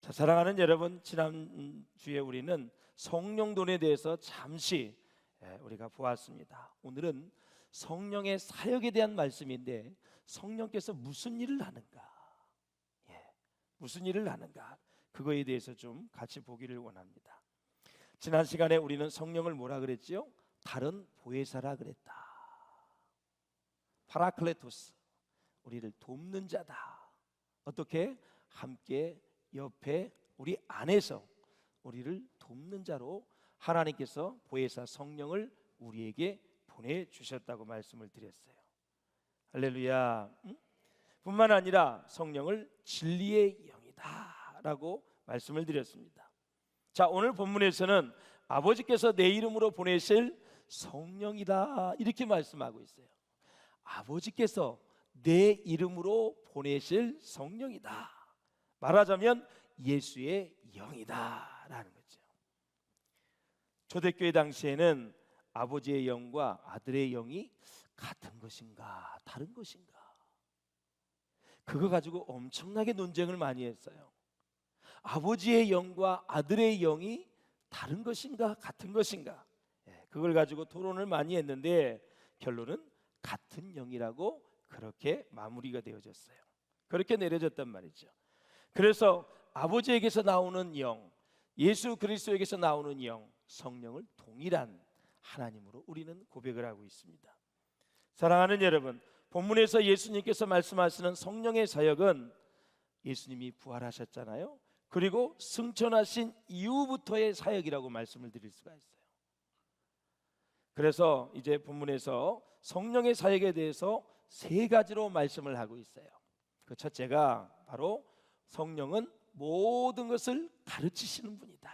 자, 사랑하는 여러분, 지난주에 우리는 성령돈에 대해서 잠시 우리가 보았습니다. 오늘은 성령의 사역에 대한 말씀인데, 성령께서 무슨 일을 하는가, 무슨 일을 하는가, 그거에 대해서 좀 같이 보기를 원합니다. 지난 시간에 우리는 성령을 뭐라 그랬지요? 다른 보혜사라 그랬다. 파라클레토스, 우리를 돕는 자다. 어떻게? 함께 옆에 우리 안에서 우리를 돕는 자로 하나님께서 보혜사 성령을 우리에게 보내주셨다고 말씀을 드렸어요. 할렐루야. 뿐만 아니라 성령을 진리의 영이다 라고 말씀을 드렸습니다. 자, 오늘 본문에서는 아버지께서 내 이름으로 보내실 성령이다 이렇게 말씀하고 있어요. 아버지께서 내 이름으로 보내실 성령이다, 말하자면 예수의 영이다 라는 거죠. 초대교회 당시에는 아버지의 영과 아들의 영이 같은 것인가 다른 것인가, 그거 가지고 엄청나게 논쟁을 많이 했어요. 아버지의 영과 아들의 영이 다른 것인가 같은 것인가, 그걸 가지고 토론을 많이 했는데 결론은 같은 영이라고 그렇게 마무리가 되어졌어요. 그렇게 내려졌단 말이죠. 그래서 아버지에게서 나오는 영, 예수 그리스도에게서 나오는 영, 성령을 동일한 하나님으로 우리는 고백을 하고 있습니다. 사랑하는 여러분, 본문에서 예수님께서 말씀하시는 성령의 사역은 예수님이 부활하셨잖아요. 그리고 승천하신 이후부터의 사역이라고 말씀을 드릴 수가 있어요. 그래서 이제 본문에서 성령의 사역에 대해서 세 가지로 말씀을 하고 있어요. 그 첫째가 바로 성령은 모든 것을 가르치시는 분이다.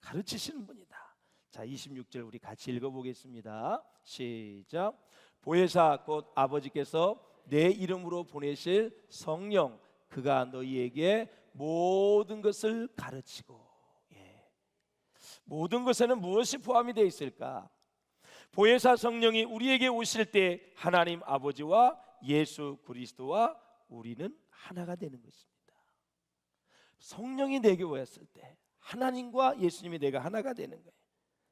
가르치시는 분이다. 자, 26절 우리 같이 읽어보겠습니다. 시작. 보혜사 곧 아버지께서 내 이름으로 보내실 성령, 그가 너희에게 모든 것을 가르치고. 모든 것에는 무엇이 포함이 되어 있을까? 보혜사 성령이 우리에게 오실 때 하나님 아버지와 예수 그리스도와 우리는 하나가 되는 것입니다. 성령이 내게 오셨을 때 하나님과 예수님이 내가 하나가 되는 거예요.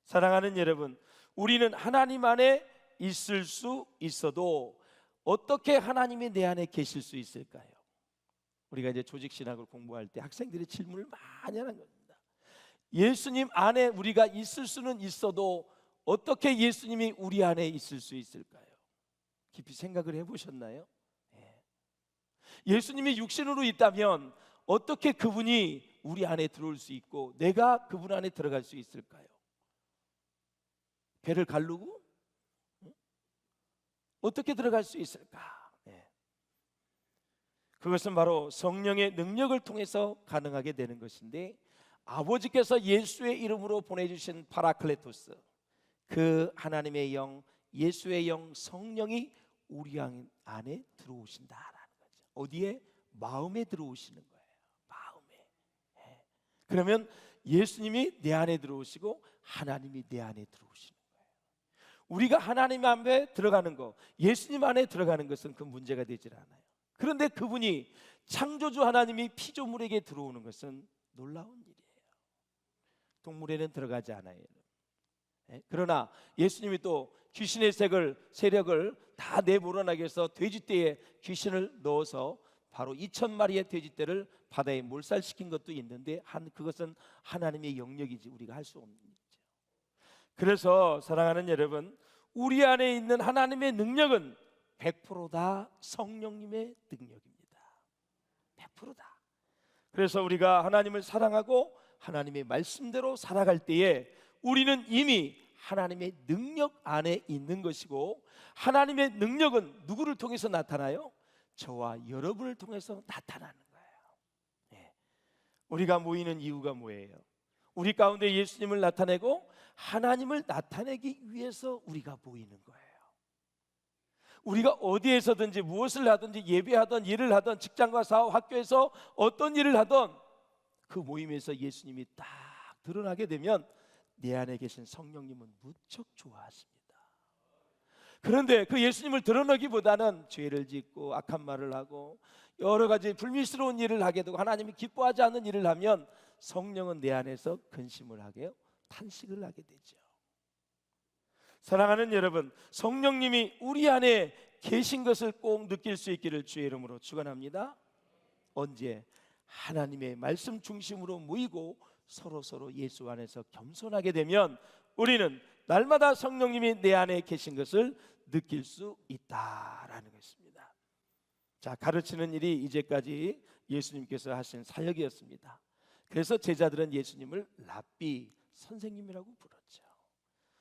사랑하는 여러분, 우리는 하나님 안에 있을 수 있어도 어떻게 하나님이 내 안에 계실 수 있을까요? 우리가 이제 조직신학을 공부할 때 학생들이 질문을 많이 하는 겁니다. 예수님 안에 우리가 있을 수는 있어도 어떻게 예수님이 우리 안에 있을 수 있을까요? 깊이 생각을 해보셨나요? 예수님이 육신으로 있다면 어떻게 그분이 우리 안에 들어올 수 있고 내가 그분 안에 들어갈 수 있을까요? 배를 가르고 어떻게 들어갈 수 있을까? 그것은 바로 성령의 능력을 통해서 가능하게 되는 것인데, 아버지께서 예수의 이름으로 보내주신 파라클레토스, 그 하나님의 영, 예수의 영, 성령이 우리 안에 들어오신다라는 거죠. 어디에? 마음에 들어오시는 거예요. 마음에. 그러면 예수님이 내 안에 들어오시고 하나님이 내 안에 들어오시는 거예요. 우리가 하나님 안에 들어가는 거, 예수님 안에 들어가는 것은 그 문제가 되질 않아요. 그런데 그분이 창조주 하나님이 피조물에게 들어오는 것은 놀라운 일이에요. 동물에는 들어가지 않아요. 그러나 예수님이 또 귀신의 세력을 다 내몰아나게 해서 돼지떼에 귀신을 넣어서 바로 2000마리의 돼지떼를 바다에 몰살시킨 것도 있는데 그것은 하나님의 영역이지 우리가 할 수 없는 일이죠. 그래서 사랑하는 여러분, 우리 안에 있는 하나님의 능력은 100%다 성령님의 능력입니다. 100%다. 그래서 우리가 하나님을 사랑하고 하나님의 말씀대로 살아갈 때에 우리는 이미 하나님의 능력 안에 있는 것이고, 하나님의 능력은 누구를 통해서 나타나요? 저와 여러분을 통해서 나타나는 거예요. 우리가 모이는 이유가 뭐예요? 우리 가운데 예수님을 나타내고 하나님을 나타내기 위해서 우리가 모이는 거예요. 우리가 어디에서든지 무엇을 하든지, 예배하든 일을 하든 직장과 사업, 학교에서 어떤 일을 하든 그 모임에서 예수님이 딱 드러나게 되면 내 안에 계신 성령님은 무척 좋아하십니다. 그런데 그 예수님을 드러내기보다는 죄를 짓고 악한 말을 하고 여러 가지 불미스러운 일을 하게 되고 하나님이 기뻐하지 않는 일을 하면 성령은 내 안에서 근심을 하게 탄식을 하게 되죠. 사랑하는 여러분, 성령님이 우리 안에 계신 것을 꼭 느낄 수 있기를 주의 이름으로 축원합니다. 언제? 하나님의 말씀 중심으로 모이고 서로 예수 안에서 겸손하게 되면 우리는 날마다 성령님이 내 안에 계신 것을 느낄 수 있다라는 것입니다. 자, 가르치는 일이 이제까지 예수님께서 하신 사역이었습니다. 그래서 제자들은 예수님을 랍비, 선생님이라고 불렀죠.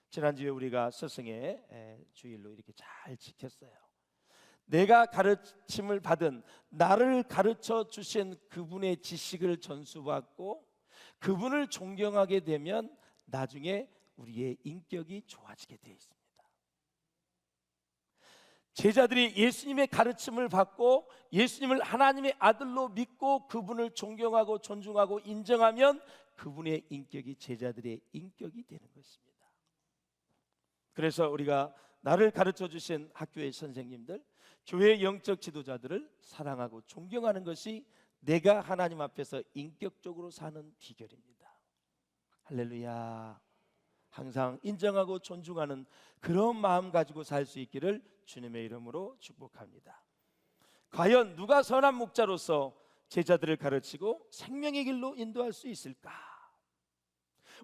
지난주에 우리가 스승의 주일로 이렇게 잘 지켰어요. 내가 가르침을 받은, 나를 가르쳐 주신 그분의 지식을 전수받고 그분을 존경하게 되면 나중에 우리의 인격이 좋아지게 되어 있습니다. 제자들이 예수님의 가르침을 받고 예수님을 하나님의 아들로 믿고 그분을 존경하고 존중하고 인정하면 그분의 인격이 제자들의 인격이 되는 것입니다. 그래서 우리가 나를 가르쳐 주신 학교의 선생님들, 교회의 영적 지도자들을 사랑하고 존경하는 것이 내가 하나님 앞에서 인격적으로 사는 비결입니다. 할렐루야. 항상 인정하고 존중하는 그런 마음 가지고 살 수 있기를 주님의 이름으로 축복합니다. 과연 누가 선한 목자로서 제자들을 가르치고 생명의 길로 인도할 수 있을까?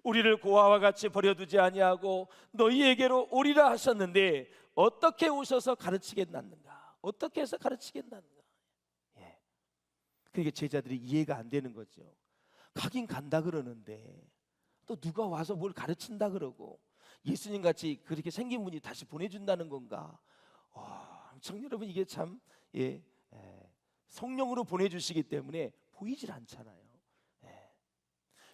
우리를 고아와 같이 버려두지 아니하고 너희에게로 오리라 하셨는데 어떻게 오셔서 가르치겠났는가? 어떻게 해서 가르치겠났는가? 그러니까 제자들이 이해가 안 되는 거죠. 가긴 간다 그러는데 또 누가 와서 뭘 가르친다 그러고 예수님 같이 그렇게 생긴 분이 다시 보내준다는 건가? 청 여러분, 이게 참 성령으로 보내주시기 때문에 보이질 않잖아요.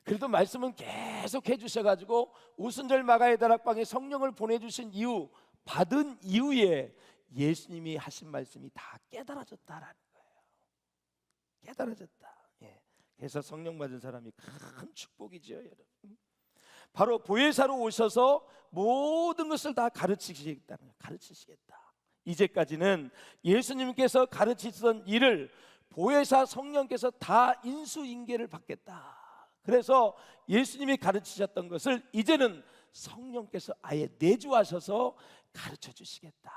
그래도 말씀은 계속 해주셔가지고 오순절 마가의 다락방에 성령을 보내주신 이후, 받은 이후에 예수님이 하신 말씀이 다 깨달아졌다라는 거예요. 깨달아졌다. 그래서 성령 받은 사람이 큰 축복이죠, 여러분. 바로 보혜사로 오셔서 모든 것을 다 가르치시겠다는 거예요. 가르치시겠다. 이제까지는 예수님께서 가르치시던 일을 보혜사 성령께서 다 인수인계를 받겠다. 그래서 예수님이 가르치셨던 것을 이제는 성령께서 아예 내주하셔서 가르쳐 주시겠다.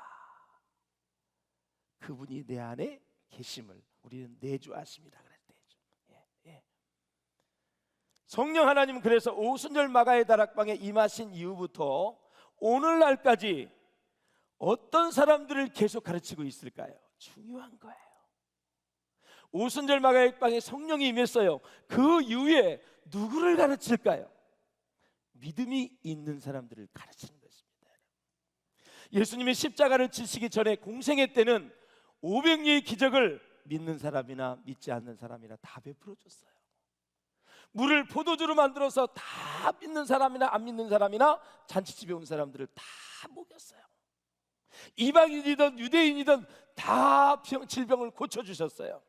그분이 내 안에 계심을 우리는 내주하십니다. 성령 하나님은 그래서 오순절 마가의 다락방에 임하신 이후부터 오늘날까지 어떤 사람들을 계속 가르치고 있을까요? 중요한 거예요. 오순절 마가의 다락방에 성령이 임했어요. 그 이후에 누구를 가르칠까요? 믿음이 있는 사람들을 가르치는 것입니다. 예수님이 십자가를 지시기 전에 공생애 때는 500리의 기적을 믿는 사람이나 믿지 않는 사람이나 다 베풀어 줬어요. 물을 포도주로 만들어서 다 믿는 사람이나 안 믿는 사람이나 잔치집에 온 사람들을 다 먹였어요. 이방인이든 유대인이든 다 질병을 고쳐주셨어요.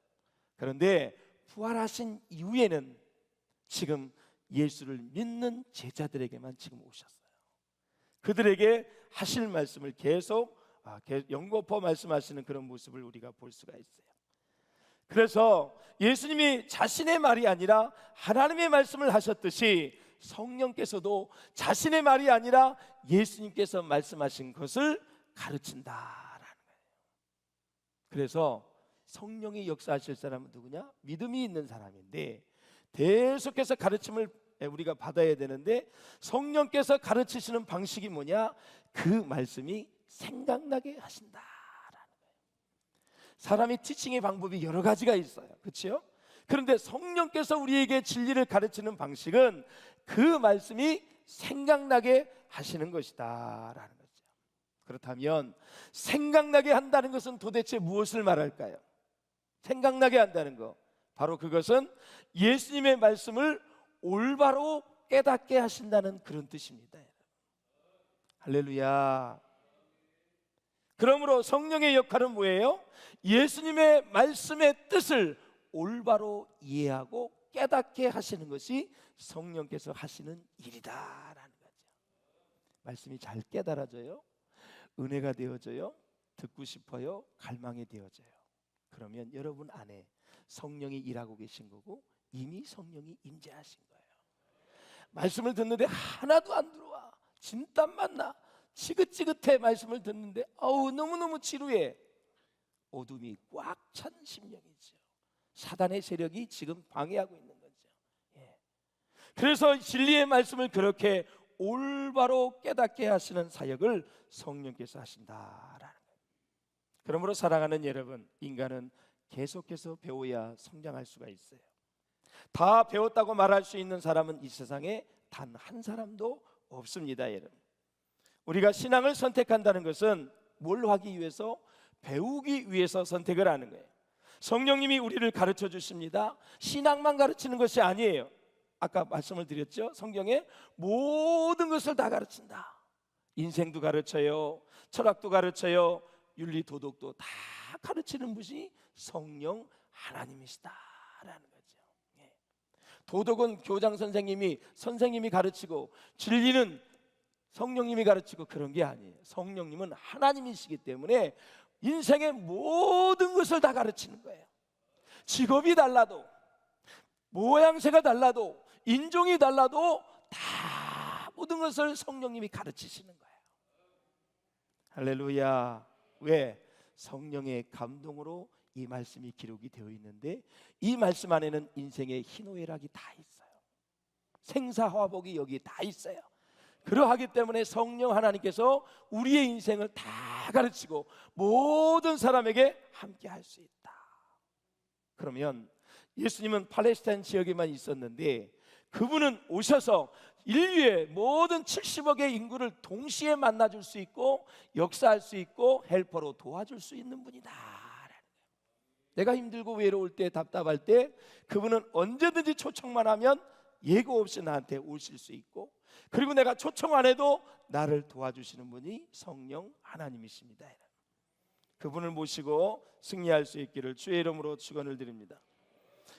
그런데 부활하신 이후에는 지금 예수를 믿는 제자들에게만 지금 오셨어요. 그들에게 하실 말씀을 계속 연거푸어 말씀하시는 그런 모습을 우리가 볼 수가 있어요. 그래서 예수님이 자신의 말이 아니라 하나님의 말씀을 하셨듯이 성령께서도 자신의 말이 아니라 예수님께서 말씀하신 것을 가르친다라는 거예요. 그래서 성령이 역사하실 사람은 누구냐? 믿음이 있는 사람인데 계속해서 가르침을 우리가 받아야 되는데 성령께서 가르치시는 방식이 뭐냐? 그 말씀이 생각나게 하신다. 사람이 티칭의 방법이 여러 가지가 있어요. 그렇죠? 그런데 성령께서 우리에게 진리를 가르치는 방식은 그 말씀이 생각나게 하시는 것이다 라는 거죠. 그렇다면 생각나게 한다는 것은 도대체 무엇을 말할까요? 생각나게 한다는 것, 바로 그것은 예수님의 말씀을 올바로 깨닫게 하신다는 그런 뜻입니다. 할렐루야. 그러므로 성령의 역할은 뭐예요? 예수님의 말씀의 뜻을 올바로 이해하고 깨닫게 하시는 것이 성령께서 하시는 일이다라는 거죠. 말씀이 잘 깨달아져요. 은혜가 되어져요? 듣고 싶어요? 갈망이 되어져요? 그러면 여러분 안에 성령이 일하고 계신 거고 이미 성령이 임재하신 거예요. 말씀을 듣는데 하나도 안 들어와. 진땀만 나. 지긋지긋해. 말씀을 듣는데 너무너무 지루해. 어둠이 꽉 찬 심령이죠. 사단의 세력이 지금 방해하고 있는 거죠. 그래서 진리의 말씀을 그렇게 올바로 깨닫게 하시는 사역을 성령께서 하신다라는 거예요. 그러므로 사랑하는 여러분, 인간은 계속해서 배워야 성장할 수가 있어요. 다 배웠다고 말할 수 있는 사람은 이 세상에 단 한 사람도 없습니다. 여러분, 우리가 신앙을 선택한다는 것은 뭘 하기 위해서? 배우기 위해서 선택을 하는 거예요. 성령님이 우리를 가르쳐 주십니다. 신앙만 가르치는 것이 아니에요. 아까 말씀을 드렸죠. 성경에 모든 것을 다 가르친다. 인생도 가르쳐요, 철학도 가르쳐요, 윤리 도덕도 다 가르치는 분이 성령 하나님이시다라는 거죠. 도덕은 교장 선생님이 가르치고, 진리는 성령님이 가르치고, 그런 게 아니에요. 성령님은 하나님이시기 때문에 인생의 모든 것을 다 가르치는 거예요. 직업이 달라도, 모양새가 달라도, 인종이 달라도 다 모든 것을 성령님이 가르치시는 거예요. 할렐루야. 왜? 성령의 감동으로 이 말씀이 기록이 되어 있는데, 이 말씀 안에는 인생의 희노애락이 다 있어요. 생사화복이 여기 다 있어요. 그러하기 때문에 성령 하나님께서 우리의 인생을 다 가르치고 모든 사람에게 함께 할 수 있다. 그러면 예수님은 팔레스타인 지역에만 있었는데, 그분은 오셔서 인류의 모든 70억의 인구를 동시에 만나줄 수 있고 역사할 수 있고 헬퍼로 도와줄 수 있는 분이다. 내가 힘들고 외로울 때, 답답할 때 그분은 언제든지 초청만 하면 예고 없이 나한테 오실 수 있고, 그리고 내가 초청 안 해도 나를 도와주시는 분이 성령 하나님이십니다. 그분을 모시고 승리할 수 있기를 주의 이름으로 축원을 드립니다.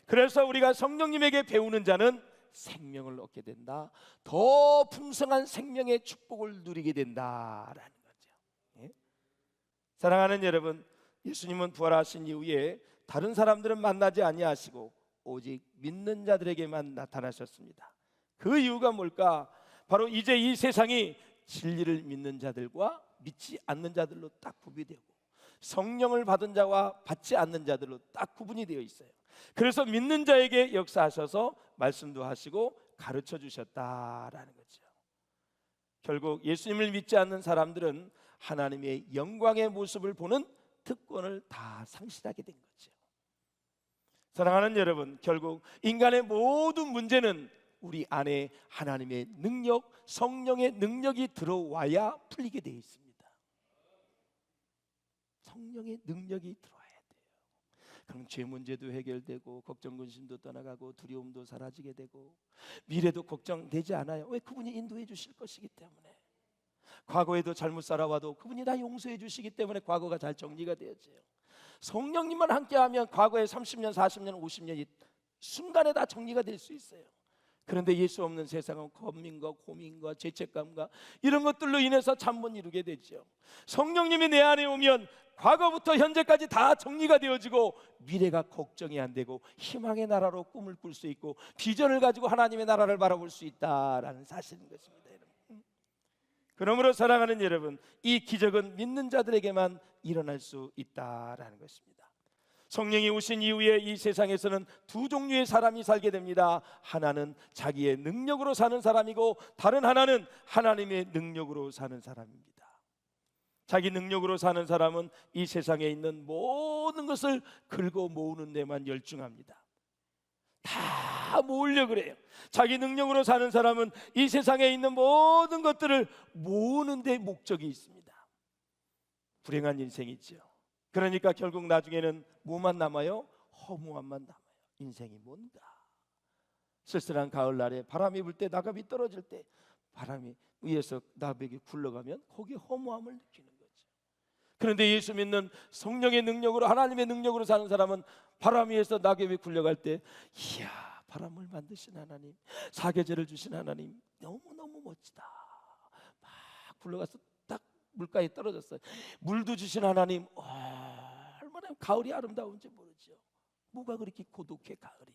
그래서 우리가 성령님에게 배우는 자는 생명을 얻게 된다. 더 풍성한 생명의 축복을 누리게 된다라는 거죠. 사랑하는 여러분, 예수님은 부활하신 이후에 다른 사람들은 만나지 아니하시고 오직 믿는 자들에게만 나타나셨습니다. 그 이유가 뭘까? 바로 이제 이 세상이 진리를 믿는 자들과 믿지 않는 자들로 딱 구비되고, 성령을 받은 자와 받지 않는 자들로 딱 구분이 되어 있어요. 그래서 믿는 자에게 역사하셔서 말씀도 하시고 가르쳐 주셨다라는 거죠. 결국 예수님을 믿지 않는 사람들은 하나님의 영광의 모습을 보는 특권을 다 상실하게 된 거죠. 사랑하는 여러분, 결국 인간의 모든 문제는 우리 안에 하나님의 능력, 성령의 능력이 들어와야 풀리게 되어 있습니다. 성령의 능력이 들어와야 돼요. 그럼 죄 문제도 해결되고, 걱정 근심도 떠나가고, 두려움도 사라지게 되고, 미래도 걱정되지 않아요. 왜? 그분이 인도해 주실 것이기 때문에. 과거에도 잘못 살아와도 그분이 다 용서해 주시기 때문에 과거가 잘 정리가 되어져요. 성령님만 함께하면 과거의 30년, 40년, 50년이 순간에 다 정리가 될 수 있어요. 그런데 예수 없는 세상은 고민과 고민과 죄책감과 이런 것들로 인해서 잠 못 이루게 되죠. 성령님이 내 안에 오면 과거부터 현재까지 다 정리가 되어지고, 미래가 걱정이 안 되고 희망의 나라로 꿈을 꿀 수 있고 비전을 가지고 하나님의 나라를 바라볼 수 있다라는 사실인 것입니다. 그러므로 사랑하는 여러분, 이 기적은 믿는 자들에게만 일어날 수 있다라는 것입니다. 성령이 오신 이후에 이 세상에서는 두 종류의 사람이 살게 됩니다. 하나는 자기의 능력으로 사는 사람이고, 다른 하나는 하나님의 능력으로 사는 사람입니다. 자기 능력으로 사는 사람은 이 세상에 있는 모든 것을 긁어 모으는 데만 열중합니다. 다 모으려고 그래요. 자기 능력으로 사는 사람은 이 세상에 있는 모든 것들을 모으는 데 목적이 있습니다. 불행한 인생이죠. 그러니까 결국 나중에는 뭐만 남아요? 허무함만 남아요. 인생이 뭔가. 쓸쓸한 가을날에 바람이 불 때, 낙엽이 떨어질 때, 바람이 위에서 나백이 굴러가면 거기에 허무함을 느끼는 거죠. 그런데 예수 믿는 성령의 능력으로, 하나님의 능력으로 사는 사람은 바람 위에서 낙엽이 굴러갈 때, 이야, 바람을 만드신 하나님, 사계절을 주신 하나님, 너무너무 멋지다. 막 굴러가서 딱 물가에 떨어졌어요. 물도 주신 하나님, 얼마나 가을이 아름다운지 모르죠. 뭐가 그렇게 고독해 가을이.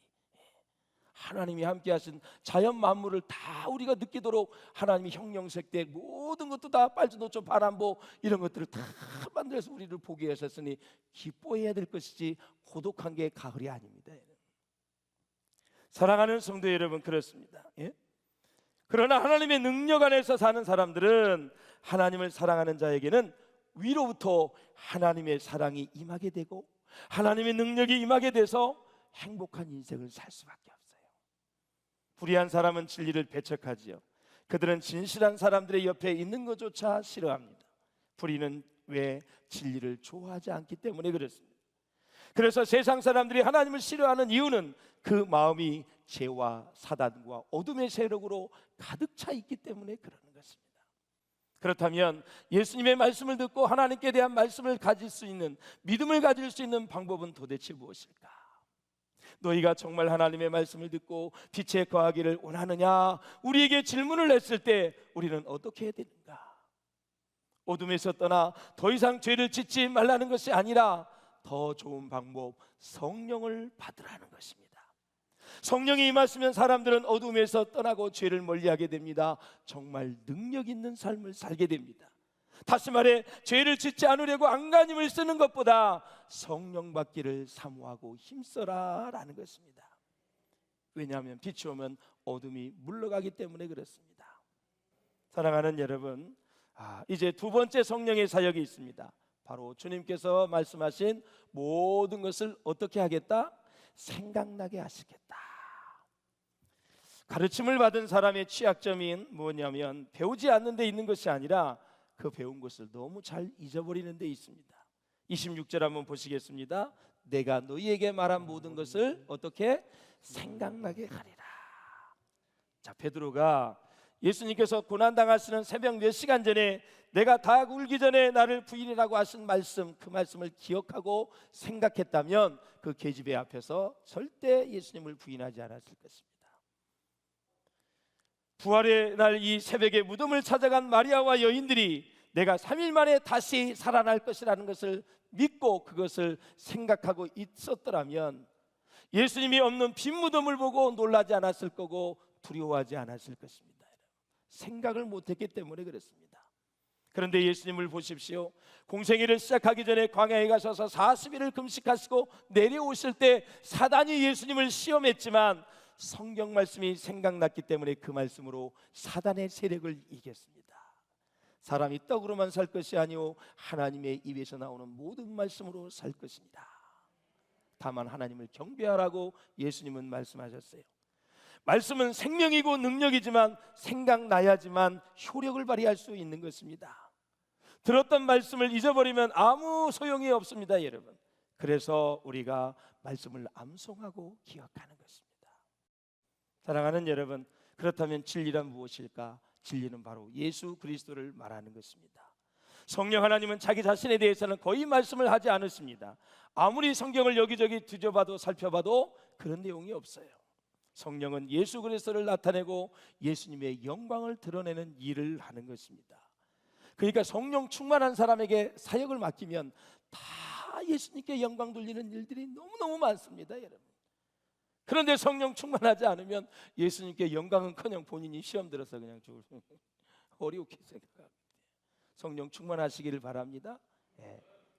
하나님이 함께 하신 자연 만물을 다 우리가 느끼도록 하나님이 형형색대 모든 것도 다 빨주노초 바람보 이런 것들을 다 만들어서 우리를 보게 하셨으니 기뻐해야 될 것이지 고독한 게 가을이 아닙니다. 사랑하는 성도 여러분, 그렇습니다. 예? 그러나 하나님의 능력 안에서 사는 사람들은 하나님을 사랑하는 자에게는 위로부터 하나님의 사랑이 임하게 되고 하나님의 능력이 임하게 돼서 행복한 인생을 살 수밖에 없어요. 불의한 사람은 진리를 배척하지요. 그들은 진실한 사람들의 옆에 있는 것조차 싫어합니다. 불의는 왜 진리를 좋아하지 않기 때문에 그렇습니다. 그래서 세상 사람들이 하나님을 싫어하는 이유는 그 마음이 죄와 사단과 어둠의 세력으로 가득 차 있기 때문에 그러는 것입니다. 그렇다면 예수님의 말씀을 듣고 하나님께 대한 말씀을 가질 수 있는, 믿음을 가질 수 있는 방법은 도대체 무엇일까? 너희가 정말 하나님의 말씀을 듣고 빛에 거하기를 원하느냐? 우리에게 질문을 했을 때 우리는 어떻게 해야 되는가? 어둠에서 떠나 더 이상 죄를 짓지 말라는 것이 아니라 더 좋은 방법, 성령을 받으라는 것입니다. 성령이 임하시면 사람들은 어둠에서 떠나고 죄를 멀리하게 됩니다. 정말 능력 있는 삶을 살게 됩니다. 다시 말해 죄를 짓지 않으려고 안간힘을 쓰는 것보다 성령 받기를 사모하고 힘써라 라는 것입니다. 왜냐하면 빛이 오면 어둠이 물러가기 때문에 그렇습니다. 사랑하는 여러분, 이제 두 번째 성령의 사역이 있습니다. 바로 주님께서 말씀하신 모든 것을 어떻게 하겠다? 생각나게 하시겠다. 가르침을 받은 사람의 취약점인 뭐냐면 배우지 않는 데 있는 것이 아니라 그 배운 것을 너무 잘 잊어버리는 데 있습니다. 26절 한번 보시겠습니다. 내가 너희에게 말한 모든 것을 어떻게 생각나게 하리라. 자, 베드로가 예수님께서 고난당하시는 새벽 몇 시간 전에 내가 닭 울기 전에 나를 부인이라고 하신 말씀, 그 말씀을 기억하고 생각했다면 그 계집애 앞에서 절대 예수님을 부인하지 않았을 것입니다. 부활의 날 이 새벽에 무덤을 찾아간 마리아와 여인들이 내가 3일 만에 다시 살아날 것이라는 것을 믿고 그것을 생각하고 있었더라면 예수님이 없는 빈 무덤을 보고 놀라지 않았을 거고 두려워하지 않았을 것입니다. 생각을 못했기 때문에 그렇습니다. 그런데 예수님을 보십시오. 공생애를 시작하기 전에 광야에 가셔서 40일을 금식하시고 내려오실 때 사단이 예수님을 시험했지만 성경 말씀이 생각났기 때문에 그 말씀으로 사단의 세력을 이겼습니다. 사람이 떡으로만 살 것이 아니오 하나님의 입에서 나오는 모든 말씀으로 살 것입니다. 다만 하나님을 경배하라고 예수님은 말씀하셨어요. 말씀은 생명이고 능력이지만 생각나야지만 효력을 발휘할 수 있는 것입니다. 들었던 말씀을 잊어버리면 아무 소용이 없습니다, 여러분. 그래서 우리가 말씀을 암송하고 기억하는 것입니다. 사랑하는 여러분, 그렇다면 진리란 무엇일까? 진리는 바로 예수 그리스도를 말하는 것입니다. 성령 하나님은 자기 자신에 대해서는 거의 말씀을 하지 않으십니다. 아무리 성경을 여기저기 뒤져봐도 살펴봐도 그런 내용이 없어요. 성령은 예수 그리스도를 나타내고 예수님의 영광을 드러내는 일을 하는 것입니다. 그러니까 성령 충만한 사람에게 사역을 맡기면 다 예수님께 영광 돌리는 일들이 너무너무 많습니다, 여러분. 그런데 성령 충만하지 않으면 예수님께 영광은커녕 본인이 시험 들어서 그냥 죽을 어렵게 생각합니다. 성령 충만하시기를 바랍니다.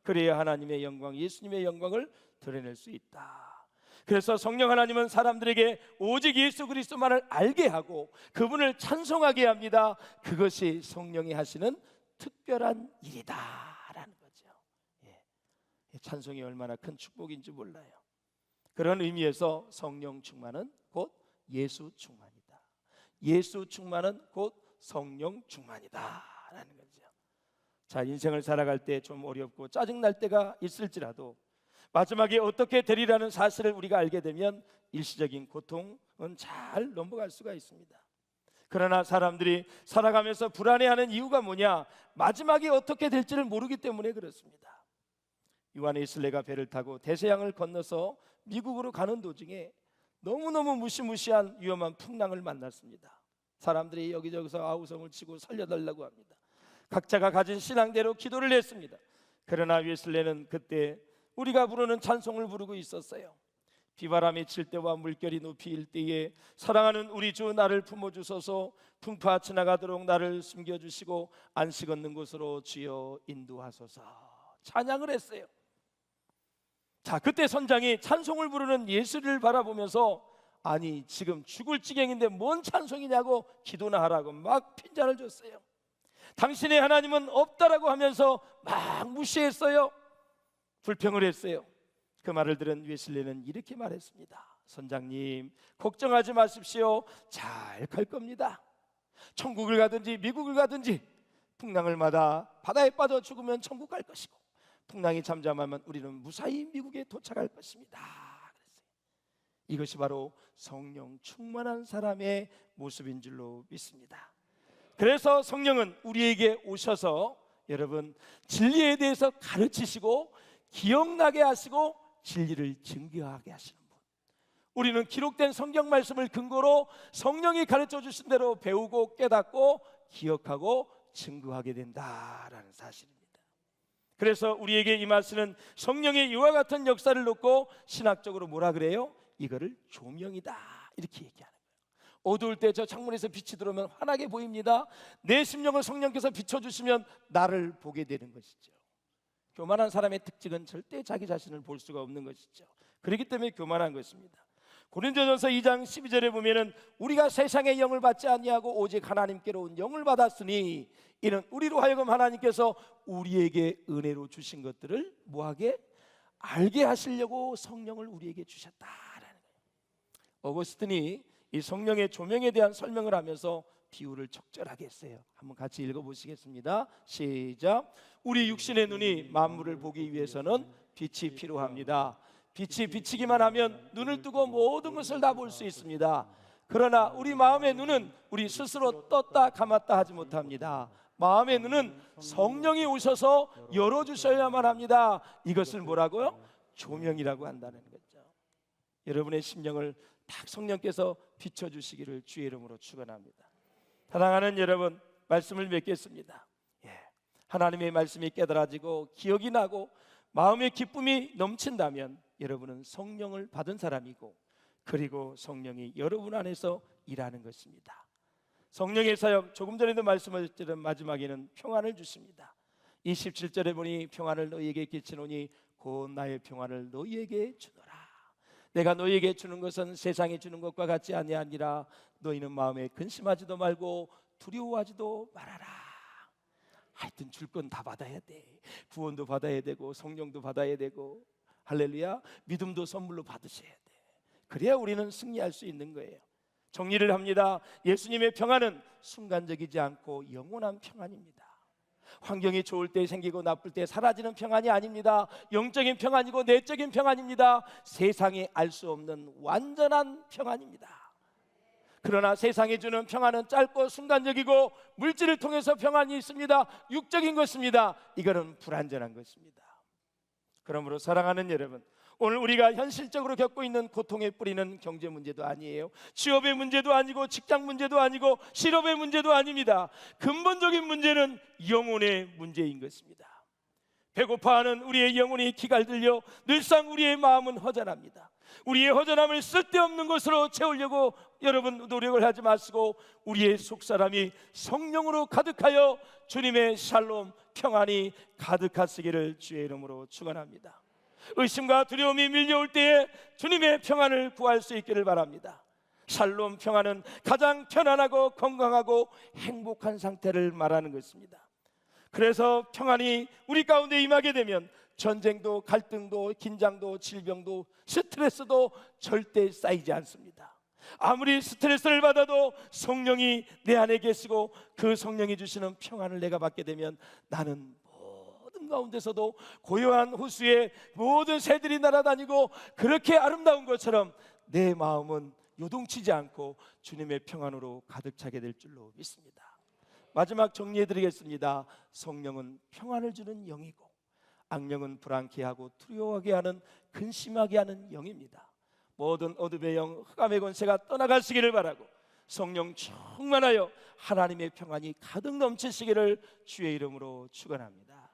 그래야 하나님의 영광, 예수님의 영광을 드러낼 수 있다. 그래서 성령 하나님은 사람들에게 오직 예수 그리스도만을 알게 하고 그분을 찬송하게 합니다. 그것이 성령이 하시는 특별한 일이다라는 거죠. 찬송이 얼마나 큰 축복인지 몰라요. 그런 의미에서 성령 충만은 곧 예수 충만이다. 예수 충만은 곧 성령 충만이다라는 거죠. 자, 인생을 살아갈 때 좀 어렵고 짜증날 때가 있을지라도 마지막에 어떻게 되리라는 사실을 우리가 알게 되면 일시적인 고통은 잘 넘어갈 수가 있습니다. 그러나 사람들이 살아가면서 불안해하는 이유가 뭐냐? 마지막에 어떻게 될지를 모르기 때문에 그렇습니다. 요한웨슬레가 배를 타고 대서양을 건너서 미국으로 가는 도중에 너무너무 무시무시한 위험한 풍랑을 만났습니다. 사람들이 여기저기서 아우성을 치고 살려달라고 합니다. 각자가 가진 신앙대로 기도를 했습니다. 그러나 웨슬레는 그때 우리가 부르는 찬송을 부르고 있었어요. 비바람이 칠 때와 물결이 높이 일 때에 사랑하는 우리 주 나를 품어주소서, 풍파 지나가도록 나를 숨겨주시고 안식 얻는 곳으로 주여 인도하소서. 찬양을 했어요. 자, 그때 선장이 찬송을 부르는 예수를 바라보면서 아니 지금 죽을 지경인데 뭔 찬송이냐고 기도나 하라고 막 핀잔을 줬어요. 당신의 하나님은 없다라고 하면서 막 무시했어요. 불평을 했어요. 그 말을 들은 웨슬레는 이렇게 말했습니다. 선장님, 걱정하지 마십시오. 잘 갈 겁니다. 천국을 가든지 미국을 가든지 풍랑을 맞아 바다에 빠져 죽으면 천국 갈 것이고 풍랑이 잠잠하면 우리는 무사히 미국에 도착할 것입니다. 그랬어요. 이것이 바로 성령 충만한 사람의 모습인 줄로 믿습니다. 그래서 성령은 우리에게 오셔서 여러분 진리에 대해서 가르치시고 기억나게 하시고 진리를 증거하게 하시는 분. 우리는 기록된 성경 말씀을 근거로 성령이 가르쳐 주신 대로 배우고 깨닫고 기억하고 증거하게 된다라는 사실입니다. 그래서 우리에게 임하시는 성령의 이와 같은 역사를 놓고 신학적으로 뭐라 그래요? 이거를 조명이다 이렇게 얘기하는 거예요. 어두울 때 저 창문에서 빛이 들어오면 환하게 보입니다. 내 심령을 성령께서 비춰주시면 나를 보게 되는 것이죠. 교만한 사람의 특징은 절대 자기 자신을 볼 수가 없는 것이죠. 그렇기 때문에 교만한 것입니다. 고린도전서 2장 12절에 보면은 우리가 세상의 영을 받지 아니하고 오직 하나님께로 온 영을 받았으니 이는 우리로 하여금 하나님께서 우리에게 은혜로 주신 것들을 뭐하게? 알게 하시려고 성령을 우리에게 주셨다라는 거예요. 어거스틴이 이 성령의 조명에 대한 설명을 하면서 비유를 적절하게 했어요. 한번 같이 읽어보시겠습니다. 시작. 우리 육신의 눈이 만물을 보기 위해서는 빛이 필요합니다. 빛이 비치기만 하면 눈을 뜨고 모든 것을 다 볼 수 있습니다. 그러나 우리 마음의 눈은 우리 스스로 떴다 감았다 하지 못합니다. 마음의 눈은 성령이 오셔서 열어주셔야만 합니다. 이것을 뭐라고요? 조명이라고 한다는 거죠. 여러분의 심령을 딱 성령께서 비춰주시기를 주의 이름으로 축원합니다. 사랑하는 여러분, 말씀을 맺겠습니다. 하나님의 말씀이 깨달아지고 기억이 나고 마음의 기쁨이 넘친다면 여러분은 성령을 받은 사람이고 그리고 성령이 여러분 안에서 일하는 것입니다. 성령의 사역, 조금 전에도 말씀하셨지만 마지막에는 평안을 주십니다. 27절에 보니 평안을 너희에게 끼치노니 곧 나의 평안을 너희에게 주노라. 내가 너희에게 주는 것은 세상이 주는 것과 같지 아니하니라. 너희는 마음에 근심하지도 말고 두려워하지도 말아라. 하여튼 줄 건 다 받아야 돼. 구원도 받아야 되고 성령도 받아야 되고 할렐루야, 믿음도 선물로 받으셔야 돼. 그래야 우리는 승리할 수 있는 거예요. 정리를 합니다. 예수님의 평안은 순간적이지 않고 영원한 평안입니다. 환경이 좋을 때 생기고 나쁠 때 사라지는 평안이 아닙니다. 영적인 평안이고 내적인 평안입니다. 세상이 알 수 없는 완전한 평안입니다. 그러나 세상이 주는 평안은 짧고 순간적이고 물질을 통해서 평안이 있습니다. 육적인 것입니다. 이거는 불완전한 것입니다. 그러므로 사랑하는 여러분, 오늘 우리가 현실적으로 겪고 있는 고통의 뿌리는 경제 문제도 아니에요. 취업의 문제도 아니고 직장 문제도 아니고 실업의 문제도 아닙니다. 근본적인 문제는 영혼의 문제인 것입니다. 배고파하는 우리의 영혼이 기갈들려 늘상 우리의 마음은 허전합니다. 우리의 허전함을 쓸데없는 것으로 채우려고 여러분 노력을 하지 마시고 우리의 속사람이 성령으로 가득하여 주님의 샬롬 평안이 가득하시기를 주의 이름으로 축원합니다. 의심과 두려움이 밀려올 때에 주님의 평안을 구할 수 있기를 바랍니다. 샬롬 평안은 가장 편안하고 건강하고 행복한 상태를 말하는 것입니다. 그래서 평안이 우리 가운데 임하게 되면 전쟁도 갈등도 긴장도 질병도 스트레스도 절대 쌓이지 않습니다. 아무리 스트레스를 받아도 성령이 내 안에 계시고 그 성령이 주시는 평안을 내가 받게 되면 나는 모든 가운데서도 고요한 호수에 모든 새들이 날아다니고 그렇게 아름다운 것처럼 내 마음은 요동치지 않고 주님의 평안으로 가득 차게 될 줄로 믿습니다. 마지막 정리해드리겠습니다. 성령은 평안을 주는 영이고 악령은 불안케 하고 두려워하게 하는 근심하게 하는 영입니다. 모든 어둠의 영, 흑암의 권세가 떠나가시기를 바라고 성령 충만하여 하나님의 평안이 가득 넘치시기를 주의 이름으로 축원합니다.